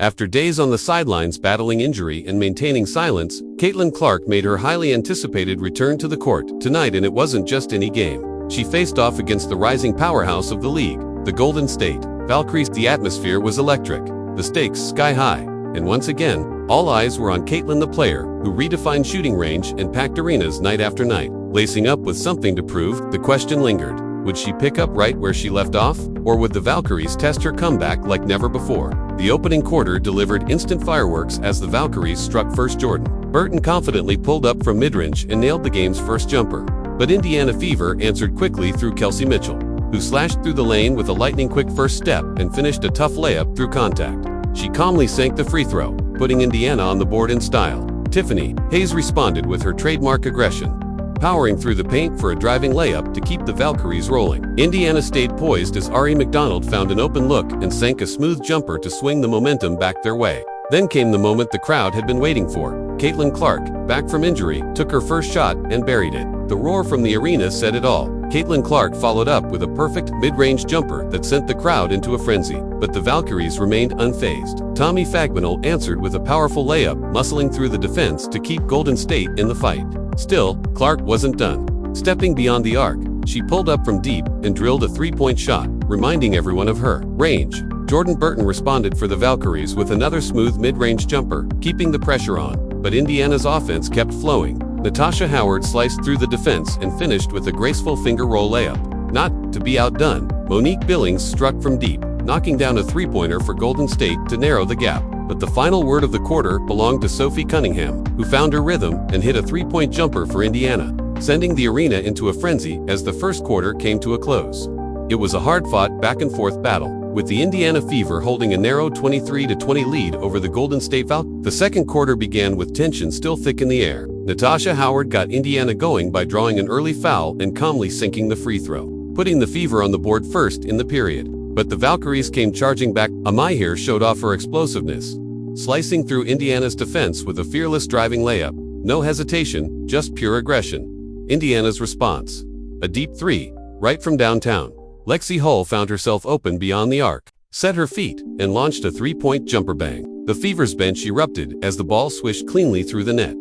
After days on the sidelines battling injury and maintaining silence, Caitlin Clark made her highly anticipated return to the court tonight, and it wasn't just any game. She faced off against the rising powerhouse of the league, the Golden State Valkyries. The atmosphere was electric, the stakes sky high, and once again, all eyes were on Caitlin, the player who redefined shooting range and packed arenas night after night. Lacing up with something to prove, the question lingered. Would she pick up right where she left off, or would the Valkyries test her comeback like never before? The opening quarter delivered instant fireworks as the Valkyries struck first. Jordan Burton confidently pulled up from mid-range and nailed the game's first jumper. But Indiana Fever answered quickly through Kelsey Mitchell, who slashed through the lane with a lightning-quick first step and finished a tough layup through contact. She calmly sank the free throw, putting Indiana on the board in style. Tiffany Hayes responded with her trademark aggression, powering through the paint for a driving layup to keep the Valkyries rolling. Indiana stayed poised as Ari McDonald found an open look and sank a smooth jumper to swing the momentum back their way. Then came the moment the crowd had been waiting for. Caitlin Clark, back from injury, took her first shot and buried it. The roar from the arena said it all. Caitlin Clark followed up with a perfect mid-range jumper that sent the crowd into a frenzy, but the Valkyries remained unfazed. Tommy Fagbinal answered with a powerful layup, muscling through the defense to keep Golden State in the fight. Still, Clark wasn't done. Stepping beyond the arc, she pulled up from deep and drilled a three-point shot, reminding everyone of her range. Jordan Burton responded for the Valkyries with another smooth mid-range jumper, keeping the pressure on, but Indiana's offense kept flowing. Natasha Howard sliced through the defense and finished with a graceful finger roll layup. Not to be outdone, Monique Billings struck from deep, knocking down a three-pointer for Golden State to narrow the gap. But the final word of the quarter belonged to Sophie Cunningham, who found her rhythm and hit a three-point jumper for Indiana, sending the arena into a frenzy as the first quarter came to a close. It was a hard-fought back-and-forth battle, with the Indiana Fever holding a narrow 23-20 lead over the Golden State Valkyries. The second quarter began with tension still thick in the air. Natasha Howard got Indiana going by drawing an early foul and calmly sinking the free throw, putting the Fever on the board first in the period. But the Valkyries came charging back. Amahir showed off her explosiveness, slicing through Indiana's defense with a fearless driving layup. No hesitation, just pure aggression. Indiana's response: a deep three, right from downtown. Lexi Hull found herself open beyond the arc, set her feet, and launched a three-point jumper bang. The Fever's bench erupted as the ball swished cleanly through the net.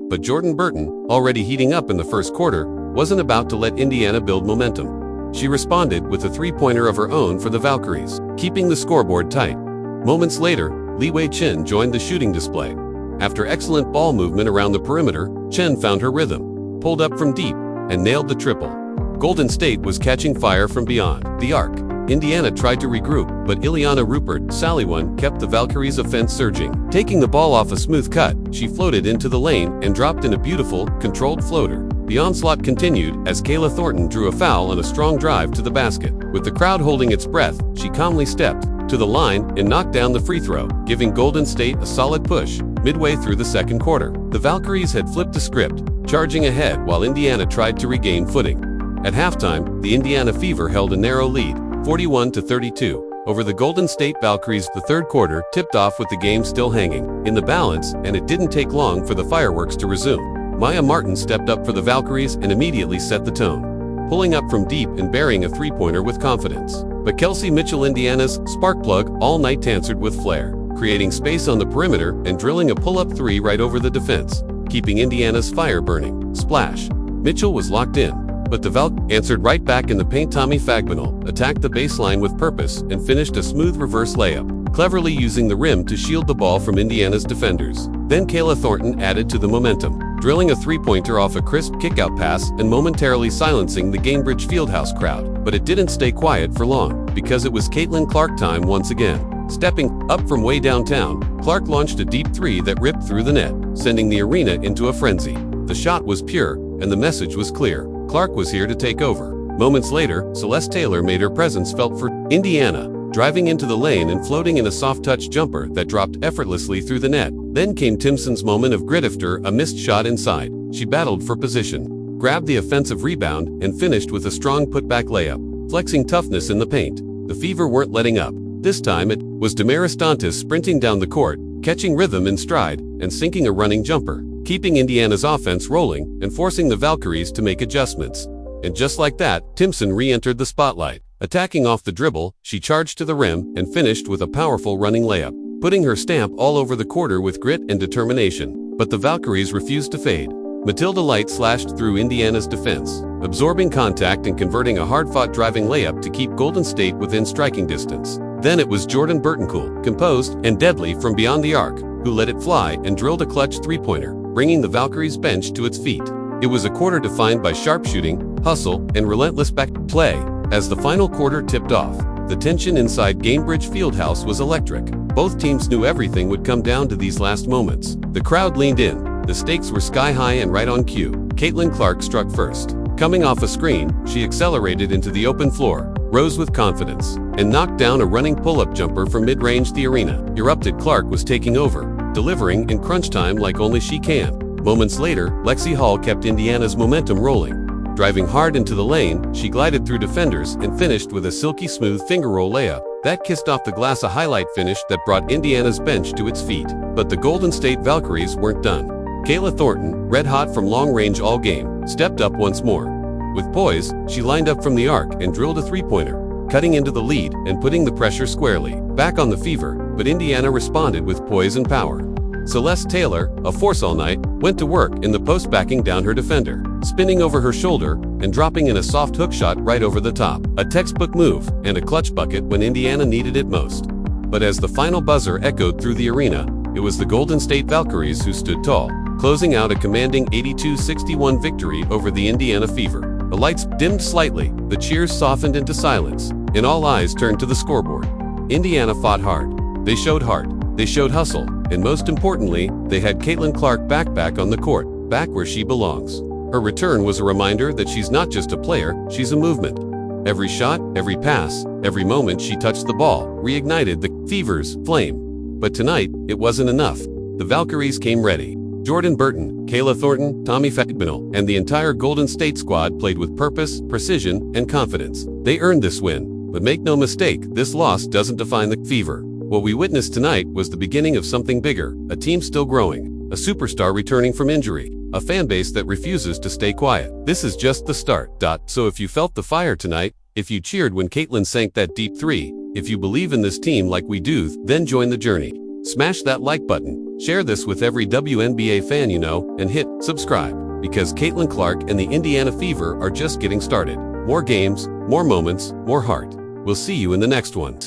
But Jordan Burton, already heating up in the first quarter, wasn't about to let Indiana build momentum. She responded with a three-pointer of her own for the Valkyries, keeping the scoreboard tight. Moments later, Li Wei Chen joined the shooting display. After excellent ball movement around the perimeter, Chen found her rhythm, pulled up from deep, and nailed the triple. Golden State was catching fire from beyond the arc. Indiana tried to regroup, but Ileana Rupert, Sally One, kept the Valkyries' offense surging. Taking the ball off a smooth cut, she floated into the lane and dropped in a beautiful, controlled floater. The onslaught continued as Kayla Thornton drew a foul on a strong drive to the basket. With the crowd holding its breath, she calmly stepped to the line and knocked down the free throw, giving Golden State a solid push. Midway through the second quarter, the Valkyries had flipped the script, charging ahead while Indiana tried to regain footing. At halftime, the Indiana Fever held a narrow lead, 41-32, over the Golden State Valkyries. The third quarter tipped off with the game still hanging in the balance, and it didn't take long for the fireworks to resume. Maya Martin stepped up for the Valkyries and immediately set the tone, pulling up from deep and burying a three-pointer with confidence. But Kelsey Mitchell, Indiana's spark plug, all night answered with flair, creating space on the perimeter and drilling a pull-up three right over the defense, keeping Indiana's fire burning. Splash! Mitchell was locked in, but the Valk answered right back in the paint. Tommy Fagbinal attacked the baseline with purpose and finished a smooth reverse layup, cleverly using the rim to shield the ball from Indiana's defenders. Then Kayla Thornton added to the momentum, drilling a three-pointer off a crisp kickout pass and momentarily silencing the Gainbridge Fieldhouse crowd. But it didn't stay quiet for long, because it was Caitlin Clark time once again. Stepping up from way downtown, Clark launched a deep three that ripped through the net, sending the arena into a frenzy. The shot was pure, and the message was clear. Clark was here to take over. Moments later, Celeste Taylor made her presence felt for Indiana, driving into the lane and floating in a soft-touch jumper that dropped effortlessly through the net. Then came Timson's moment of grit after a missed shot inside. She battled for position, grabbed the offensive rebound, and finished with a strong putback layup, flexing toughness in the paint. The Fever weren't letting up. This time it was Damaris Dantas sprinting down the court, catching rhythm in stride, and sinking a running jumper, keeping Indiana's offense rolling and forcing the Valkyries to make adjustments. And just like that, Timson re-entered the spotlight. Attacking off the dribble, she charged to the rim and finished with a powerful running layup, putting her stamp all over the quarter with grit and determination. But the Valkyries refused to fade. Matilda Light slashed through Indiana's defense, absorbing contact and converting a hard-fought driving layup to keep Golden State within striking distance. Then it was Jordan Burton, composed and deadly from beyond the arc, who let it fly and drilled a clutch three-pointer, bringing the Valkyries' bench to its feet. It was a quarter defined by sharp shooting, hustle, and relentless back play. As the final quarter tipped off, the tension inside Gainbridge Fieldhouse was electric. Both teams knew everything would come down to these last moments. The crowd leaned in. The stakes were sky-high and right on cue. Caitlin Clark struck first. Coming off a screen, she accelerated into the open floor, rose with confidence, and knocked down a running pull-up jumper from mid-range the arena. Erupted Clark was taking over, delivering in crunch time like only she can. Moments later, Lexi Hall kept Indiana's momentum rolling. Driving hard into the lane, she glided through defenders and finished with a silky smooth finger roll layup that kissed off the glass, a highlight finish that brought Indiana's bench to its feet. But the Golden State Valkyries weren't done. Kayla Thornton, red hot from long range all game, stepped up once more. With poise, she lined up from the arc and drilled a three-pointer, cutting into the lead and putting the pressure squarely back on the Fever, but Indiana responded with poise and power. Celeste Taylor, a force all night, went to work in the post, backing down her defender, spinning over her shoulder and dropping in a soft hook shot right over the top. A textbook move and a clutch bucket when Indiana needed it most. But as the final buzzer echoed through the arena, it was the Golden State Valkyries who stood tall, closing out a commanding 82-61 victory over the Indiana Fever. The lights dimmed slightly, the cheers softened into silence, and all eyes turned to the scoreboard. Indiana fought hard. They showed heart. They showed hustle. And most importantly, they had Caitlin Clark back on the court, back where she belongs. Her return was a reminder that she's not just a player, she's a movement. Every shot, every pass, every moment she touched the ball reignited the Fever's flame. But tonight, it wasn't enough. The Valkyries came ready. Jordan Burton, Kayla Thornton, Tommy Fagbinal, and the entire Golden State squad played with purpose, precision, and confidence. They earned this win. But make no mistake, this loss doesn't define the Fever. What we witnessed tonight was the beginning of something bigger, a team still growing, a superstar returning from injury, a fan base that refuses to stay quiet. This is just the start. So if you felt the fire tonight, if you cheered when Caitlin sank that deep three, if you believe in this team like we do, then join the journey. Smash that like button, share this with every WNBA fan you know, and hit subscribe, because Caitlin Clark and the Indiana Fever are just getting started. More games, more moments, more heart. We'll see you in the next one.